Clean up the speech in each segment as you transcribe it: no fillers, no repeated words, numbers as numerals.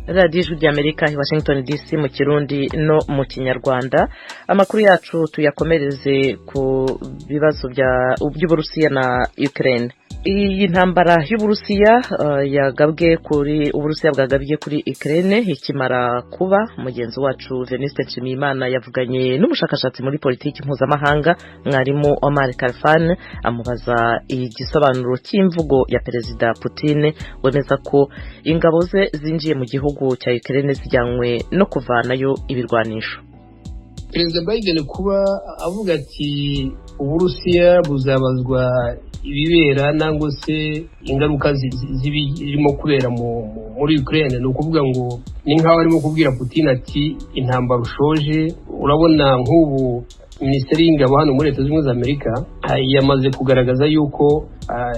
radiyo ijwi ry'Amerika i Washington DC mu Kirundi no mu Kinyarwanda. Amakuru yacu tuyakomereze ku bibazo by'Uburusiya na Ukraine. Iyi ntambara y'Uburusiya yagabwe kuri Uburusiya bwagabye kuri Ukraine ikimara kuba. Mugenzi wacu Veniste Nshimiyimana yavuganye n'umushakashatsi muri politiki mpuzamahanga mwarimu Omar Kalfan amubaza igisobanuro cy'imvugo ya Perezida Putin wemeza ko ingabo ze zinjiye mu gihugu cya Ukraine zijyanywe no kuvanayo ibirwanisho. Perezida Biden kuba avuga ati Uburusiya buzabazwa ibibera nangwa se ingaruka zirimo kubera muri Ukraine, no kuvuga ngo ni nkaho arimo kubwira Putin ati intambara ushoje. Urabona nk'ubu Minisiteri y'Ingabo hano muri Leta Zunze Ubumwe za Amerika yamaze kugaragaza yuko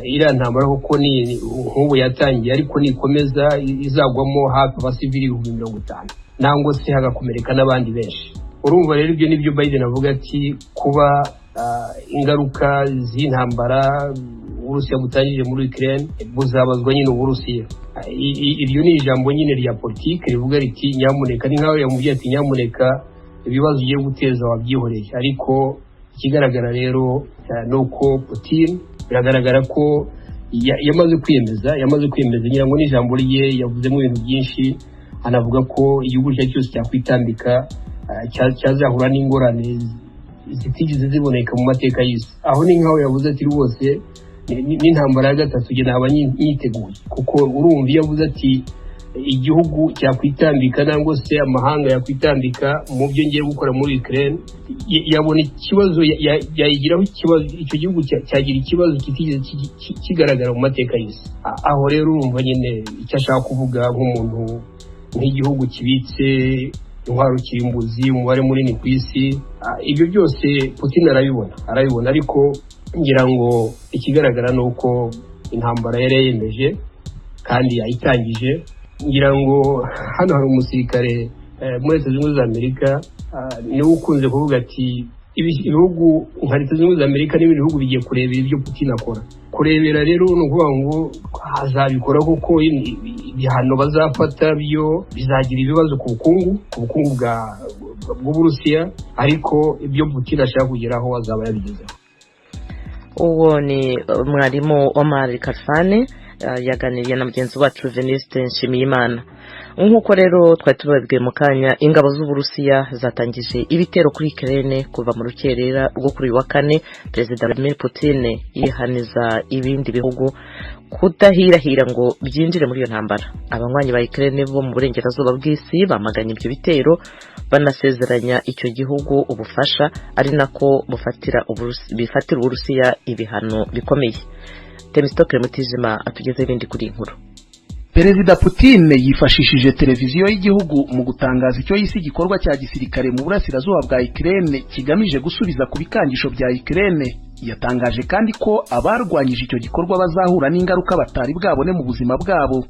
iriya ntambara koko ni nk'ubu yatangiye, ariko nikomeza izagwamo hafi abasivili 50,000 nangwa se hagakomereka n'abandi benshi. Urumva rero ibyo nibyo Biden avuga ati kuba ingaruka z'intambara Uburusiya butangije muri Ukraine buzabazwa nyine Uburusiya. Iryo ni ijambo nyine rya politike rivuga riti nyamuneka, ni nkaho yamubwiye ati nyamuneka ibibazo ugiye guteza wabyihoreye. Ariko ikigaragara rero nuko Putin biragaragara ko yamaze kwiyemeza ngira ngo n'ijambo rye yavuzemo ibintu byinshi. Anavuga ko igihugu cyose cyakwitambika cyazahura n'ingorane zitigeze ziboneka mu mateka y'isi. Aho ni nkaho yavuze ati rwose n'intambara ya gatatu gena abanyiteguye, kuko urumva yavuze ati igihugu cyakwitambika nangwa se amahanga yakwitambika mu byo ngiye gukora muri Ukraine, yabona ikibazo yayigiraho ikibazo, icyo gihugu cyagira ikibazo kitigeze kigaragara mu mateka y'isi. Aho rero urumva nyine icyo ashaka kuvuga nk'umuntu nk'igihugu kibitse intwaro kirimbuzi umubare munini ku isi. Ibyo byose Putin arabibona, ariko ngira ngo ikigaragara ni uko intambara yari yemeje kandi yayitangije. Ngira ngo hano hari umusirikare muri Leta Zunze Ubumwe za Amerika niwe ukunze kuvuga ati ibihugu nka Leta Zunze Ubumwe za Amerika n'ibindi bihugu bigiye kurebera ibyo Putin akora. Kurebera rero ni ukuvuga ngo hazabikora kuko ibihano bazafata byo bizagira ibibazo ku bukungu bw'Uburusiya, ariko ibyo Putin ashaka kugeraho azaba yabigezeho. Uwo ni mwarimu Omar Kalfan yaganiriye na mugenzi wacu Veniste Nshimiyimana. Nk'uko rero twari tubabwiye mu kanya, ingabo z'Uburusiya zatangije ibitero kuri Ukraine kuva mu rukerera rwo kuri wa kane. Perezida Vladimir Putin yihaniza ibindi bihugu kudahirahira ngo byinjire muri iyo ntambara. Abanywanyi ba Ukraine bo mu burengerazuba bw'isi bamaganye ibyo bitero, banasezeranya icyo gihugu ubufasha, ari nako bifatira Uburusiya ibihano bikomeye. Temistokle Mutijima atugeze ibindi kuri inkuru. Perezida Putin yifashishije televiziyo y'igihugu mu gutangaza icyo yise igikorwa cya gisirikare mu burasirazuba bwa Ukraine kigamije gusubiza ku bikangisho bya Ukraine. Yatangaje kandi ko abarwanyije icyo gikorwa bazahura n'ingaruka batari bwabone mu buzima bwabo.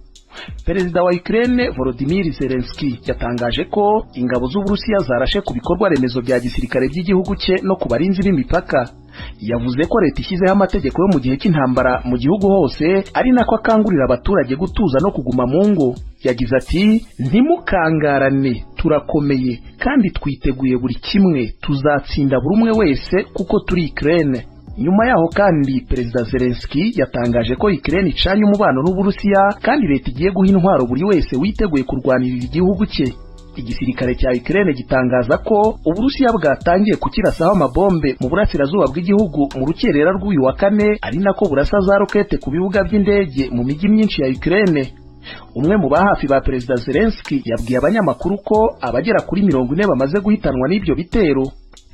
Perezida wa Ukraine Volodymyr Zelensky yatangaje ko ingabo z'Uburusiya zarashe ku bikorwa remezo bya gisirikare by'igihugu cye no ku barinzi b'imipaka. Yavuze ko leta ishyizeho amategeko yo mu gihe cy'intambara mu gihugu hose, ari nako akangurira abaturage gutuza no kuguma mu ngo. Yagize ati ntimukangarane, turakomeye kandi twiteguye buri kimwe, tuzatsinda buri umwe wese kuko turi Ukraine. Nyuma yaho kandi Perezida Zelensky yatangaje ko Ukraine icanye umubano n'Uburusiya kandi leta igiye guha intwaro buri wese witeguye kurwanirira igihugu cye. Igisirikare cya Ukraine gitangaza ko Uburusiya bwatangiye kukirasaho amabombe mu burasirazuba bw'igihugu mu rukerera rw'uyu wa kane, ari nako burasa za rokete ku bibuga by'indege mu mijyi myinshi ya Ukraine. Umwe mu bahafi ba Perezida Zelensky yabwiye abanyamakuru ko abagera kuri 40 bamaze guhitanwa n'ibyo bitero.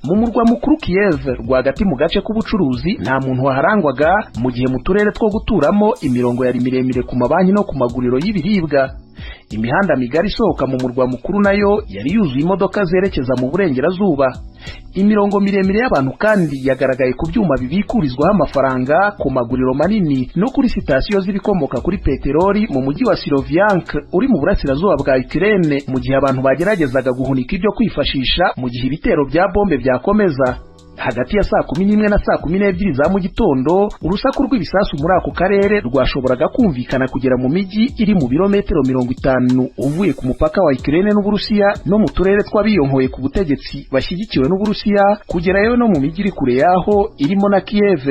Mu murwa mukuru Kiev rwagati mu gace k'ubucuruzi nta muntu waharangwaga, mu gihe mu turere two guturamo imirongo yari miremire ku mabanki no ku maguriro y'ibiribwa. Imihanda migari isohoka mu murwa mukuru nayo yari yuzuye imodoka zerekeza mu burengerazuba. Imirongo miremire y'abantu kandi yagaragaye ku byuma bibikurizwaho amafaranga, ku maguriro manini no kuri sitasiyo z'ibikomoka kuri peteroli mu mujyi wa Silovyansk uri mu burasirazuba bwa Ukraine, mu gihe abantu bageragezaga guhunika ibyo kwifashisha mu gihe ibitero bya bombe byakomeza. hagati ya saa 11 na saa 12 za mu gitondo urusaku rw'ibisasu muri ako karere rwashoboraga kumvikana kugera mu miji iri mu birometero 50 uvuye ku mupaka wa Ukraine n'Uburusiya no mu turere tw'abiyonkoye ku butegetsi bashyigikiwe n'Uburusiya kugerayo no mu miji iri kure yaho irimo na Kiev.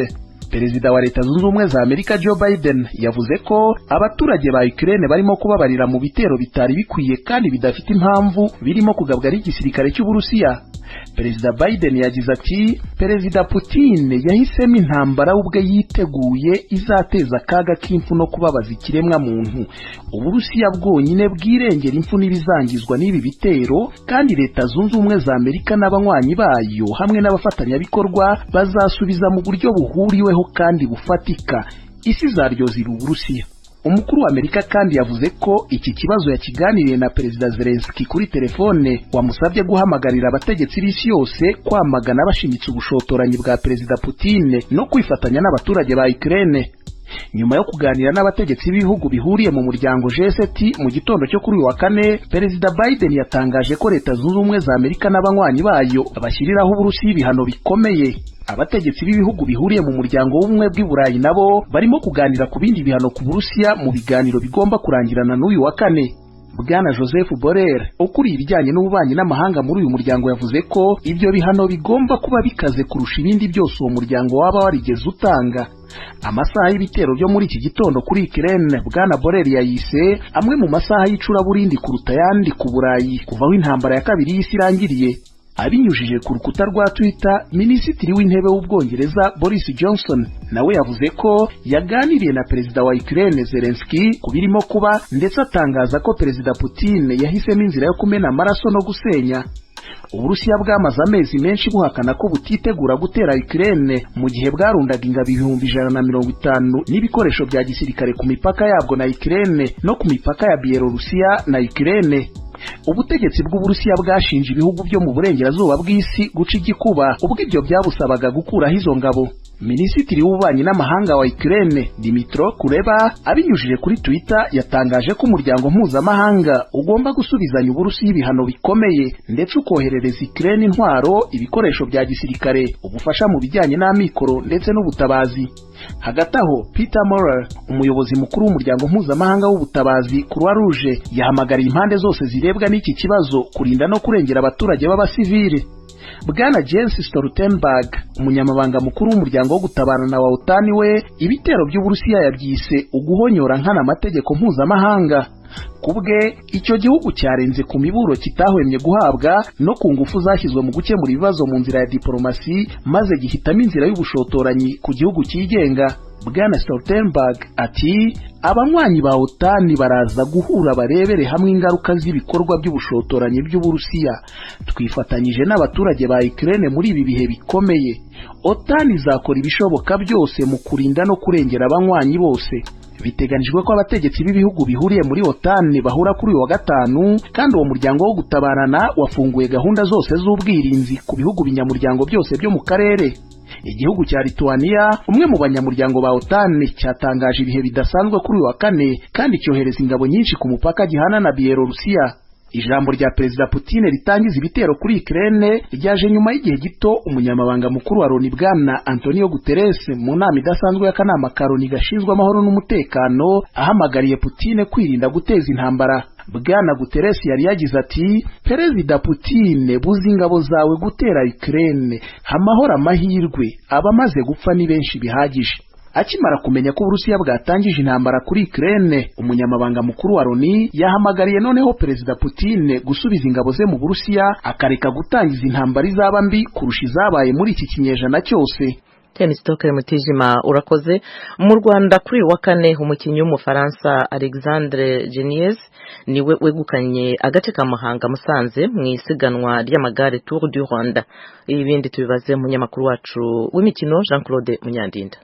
Perezida wa Leta Zunze Ubumwe za Amerika Joe Biden yavuze ko abaturage ba Ukraine barimo kubabarira mu bitero bitari bikwiye kandi bidafite impamvu birimo kugabwa n'igisirikare cy'Uburusiya. Perezida Biden yagize ati Perezida Putin yahisemo intambara ubwe yiteguye izateza akaga k'impfu no kubabaza ikiremwa muntu. Uburusiya bwonyine bwirengera impfu n'ibizangizwa n'ibi bitero kandi Leta Zunze Ubumwe za Amerika n'abanywanyi bayo hamwe n'abafatanyabikorwa bazasubiza mu buryo buhuriweho kandi bufatika. Isi zaryoza Uburusiya. Umukuru wa Amerika kandi yavuze ko iki kibazo yakiganiriye na Perezida Zelensky kuri telefone wamusabye guhamagarira abategetsi b'isi yose kwamagana bashimitse ubushotoranyi bwa Perezida Putin no kwifatanya n'abaturage ba Ukraine. Nyuma yo kuganira n'abategetsi b'ibihugu bihuriye mu muryango G7 mu gitondo cyo kuri wa kane, Perezida Biden yatangaje ko Leta Zunze Ubumwe za Amerika n'abanywanyi bayo bashyiriraho Uburusiya ibihano bikomeye. Abategetsi b'ibihugu bihuriye mu muryango w'ubumwe bw'Iburayi nabo barimo kuganira ku bindi bihano ku Burusiya mu biganiro bigomba kurangirana n'uyu wa kane. Bwana Joseph Borrell ukuriye ibijyanye n'ububanyi n'amahanga muri uyu muryango yavuze ko ibyo bihano bigomba kuba bikaze kurusha ibindi byose uwo muryango waba warigeze utanga. Amasaha y'ibitero byo muri iki gitondo kuri Ukraine, Bwana Borrell yayise amwe mu masaha y'icuraburindi kuruta yandi ku Burayi kuvaho intambara ya kabiri y'isi irangiriye. Abinyujije ku rukuta rwa Twitter, Minisitiri w'Intebe w'Ubwongereza Boris Johnson nawe yavuze ko yaganiriye na Perezida wa Ukraine Zelensky kubirimo kuba ndetse atangaza ko Perezida Putin yahisemo inzira yo kumena amaraso no gusenya. Uburusiya bwamaze amezi menshi buhakana ko butitegura gutera Ukraine mu gihe bwarundaga ingabo 150 n'ibikoresho bya gisirikare ku mipaka yabwo na Ukraine no ku mipaka ya Bielorusiya na Ukraine. Ubutegetsi bw'Uburusiya bwashinje ibihugu byo mu burengerazuba bw'isi guca igikuba ubwo ibyo byabusabaga gukuraho izo ngabo. Minisitiri w'ububanyi n'amahanga wa Ukraine Dmytro Kuleba abinyujije kuri Twitter yatangaje ko umuryango mpuzamahanga ugomba gusubizanya Uburusiya ibihano bikomeye ndetse ukoherereza Ukraine intwaro, ibikoresho bya gisirikare, ubufasha mu bijyanye n'amikoro ndetse n'ubutabazi. Hagati aho Peter Maurer umuyobozi mukuru w'umuryango mpuzamahanga w'ubutabazi Croix Rouge yahamagariye impande zose zirebwa n'iki kibazo kurinda no kurengera abaturage b'abasivile. Bwana Jens Stoltenberg umunyamabanga mukuru w'umuryango wo gutabarana wa OTAN we ibitero by'Uburusiya yabyise uguhonyora nkana amategeko mpuzamahanga. Kubwe icyo gihugu cyarenze ku miburo kitahwemye guhabwa no ku ngufu zashyizwe mu gukemura ibibazo mu nzira ya diplomasi maze gihitamo inzira y'ubushotoranyi ku gihugu cyigenga. Bwana Stoltenberg ati abanywanyi ba OTAN baraza guhura barebere hamwe ingaruka z'ibikorwa by'ubushotoranyi by'Uburusiya. Twifatanyije n'abaturage ba Ukraine muri ibi bihe bikomeye. OTAN izakora ibishoboka byose mu kurinda no kurengera abanywanyi bose. Biteganijwe ko abategetsi b'ibihugu bihuriye muri OTAN bahura kuri uyu wa gatanu kandi uwo muryango wo gutabarana wafunguye gahunda zose z'ubwirinzi ku bihugu binyamuryango byose byo mu karere. Igihugu cya Lithuania umwe mu banyamuryango ba OTAN cyatangaje ibihe bidasanzwe kuri uyu wa kane kandi cyohereza ingabo nyinshi ku mupaka gihana na Bielorusiya. Ijambo rya Perezida Putin ritangiza ibitero kuri Ukraine ryaje nyuma y'igihe gito umunyamabanga mukuru wa Loni Bwana Antonio Guterres mu nama idasanzwe y'akanama ka Loni gashinzwe amahoro n'umutekano ahamagariye Putin kwirinda guteza intambara. Bwana Guterres yari yagize ati Perezida Putin buzi ingabo zawe gutera Ukraine, amahoro amahirwe abamaze gupfa ni benshi bihagije. Akimara kumenya ko Uburusiya bwatangije intambara kuri Ukraine, umunyamabanga mukuru wa Loni yahamagariye noneho Perezida Putin gusubiza ingabo ze mu Burusiya akareka gutangiza intambara izaba mbi kurusha izabaye muri iki kinyejana cyose. Tenistoke Mutijima urakoze. Mu Rwanda kuri wa kane umukinnyi w'Umufaransa Alexandre Geniez niwe wegukanye agace ka Muhanga Musanze mu isiganwa ry'amagare Tour du Rwanda. Ibindi tubibaze mu nyamakuru wacu w'imikino Jean Claude Munyandinda.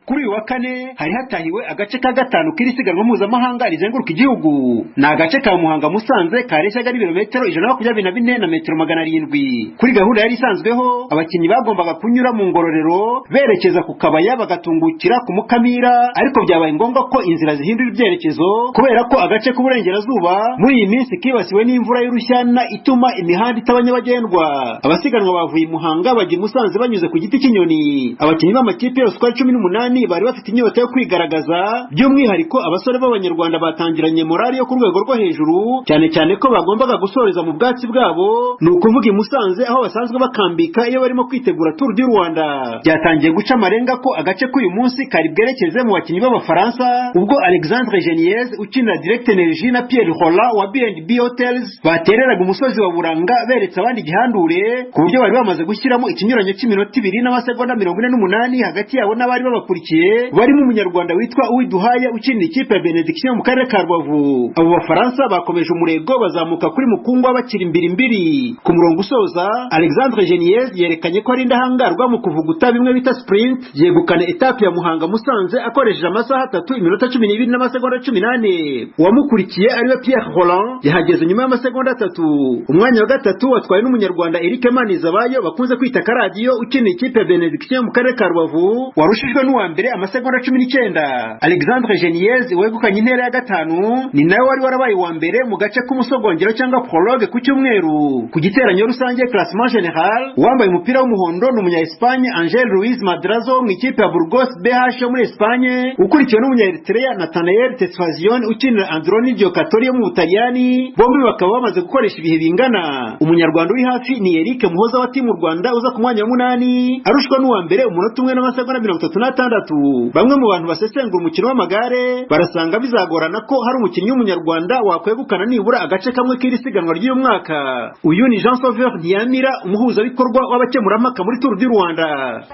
Kuri uyu wa kane hari hatahiwe agace ka gatanu k'iri siganwa mpuzamahanga rizenguruka igihugu. Ni agace ka Muhanga Musanze kareshyaga n'ibirometero 124 na metero 700. Kuri gahunda yari isanzweho abakinnyi bagombaga kunyura mu Ngororero berekeza ku Kabaya bagatungukira ku Mukamira, ariko byabaye ngombwa ko inzira zihindura ibyerekezo kubera ko agace k'uburengerazuba muri iyi minsi kibasiwe n'imvura y'urushyana ituma imihanda itaba nyabagendwa. Abasiganwa bavuye Muhanga bajya Musanze banyuze ku giti cy'inyoni. Abakinnyi b'amakipe yose uko ari 18 bari bafite inyota yo kwigaragaza, by'umwihariko abasore b'Abanyarwanda batangiranye morali yo ku rwego rwo hejuru, cyane cyane ko bagombaga gusoreza mu bwatsi bwabo, ni ukuvuga i Musanze aho basanzwe bakambika iyo barimo kwitegura Tour du Rwanda. Byatangiye guca amarenga ko agace k'uyu munsi kari bwerekeze mu bakinnyi b'Abafaransa, ubwo Alexandre Geniez ukinira Direct Energie na Pierre Roland wa B&B Hotels batereraga umusozi wa Buranga beretse abandi gihandure, ku buryo bari bamaze gushyiramo ikinyuranyo cy'iminota 2 n'amasegonda 48 hagati yabo n'abari babakurikiye, barimo umunyarwanda witwa Uwiduhaye ukinira ikipe ya Benediction mu karere ka Rubavu. Abo Bafaransa bakomeje umurego bazamuka kuri Mukungwa bakiri imbiri. Ku murongo usoza Alexandre Geniez yerekanye ko ari indahangarwa mu kuvuguta bimwe bita sprint, yegukana etape ya Muhanga Musanze akoresheje amasaha 3 iminota 12 n'amasegonda 18. Uwamukurikiye ariwe Pierre Roland yahageze nyuma y'amasegonda 3. Umwanya wa gatatu watwaye n'umunyarwanda Eric Manizabayo bakunze kwita Karadiyo ukinira ikipe ya Benediction mu karere ka Rubavu, warushijwe n'uwa mbere amasegonda 19. Alexandre Geniez wegukanye intera ya gatanu ni nawe wari warabaye wa mbere mu gace k'umusogongero cyangwa prologue ku cyumweru. Ku giteranyo rusange classement general, wambaye umupira w'umuhondo n'umunya Espagne Angel Ruiz Madrazo mu ikipe ya Burgos BH yo muri Espagne, ukurikiwe n'umunya Eritrea Nathanael Tesfazion ukinira Androni Giocatori yo mu Butaliyani. Bombi bakaba bamaze gukoresha ibihe bingana. Umunyarwanda uri hafi ni Eric Muhoza wa timu Rwanda uza ku mwanya wa 8 arushwa n'uwa mbere umunota 1 n'amasegonda 36. Bamwe mu bantu basesengura umukino w'amagare barasanga bizagorana ko hari umukinnyi w'umunyarwanda wakwegukana nibura agace kamwe k'iri siganwa ry'uyu mwaka. Uyu ni Jean Sauveur Ntiyamira, umuhuzabikorwa w'abakemurampaka muri Tour du Rwanda.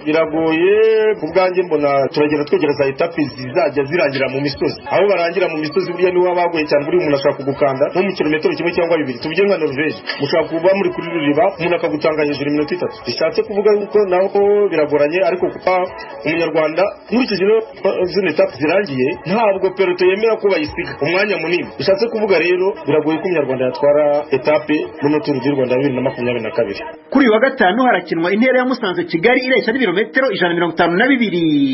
Biragoye ku bwanjye mbona turagenda twegereza etape zizajya zirangira mu misozi, aho barangira mu misozi burya niho bagoye cyane, buri umuntu ashaka kugukanda nko mu kilometero 1 cyangwa 2. Tubye nka Norvège mushaka kuba muri kuri Ruriba umuntu akagutanganyije iminota 3. Bishatse kuvuga yuko naho biragoranye, ariko kuko umunyarwanda nkurikije zino etape zirangiye ntabwo peloto yemera ko bayisiga umwanya munini. Bishatse kuvuga rero biragoye ko umunyarwanda yatwara etape muri Tour du Rwanda 2022. Kuri wa gatanu harakinwa intera ya Musanze Kigali ireshya n'ibirometero 152.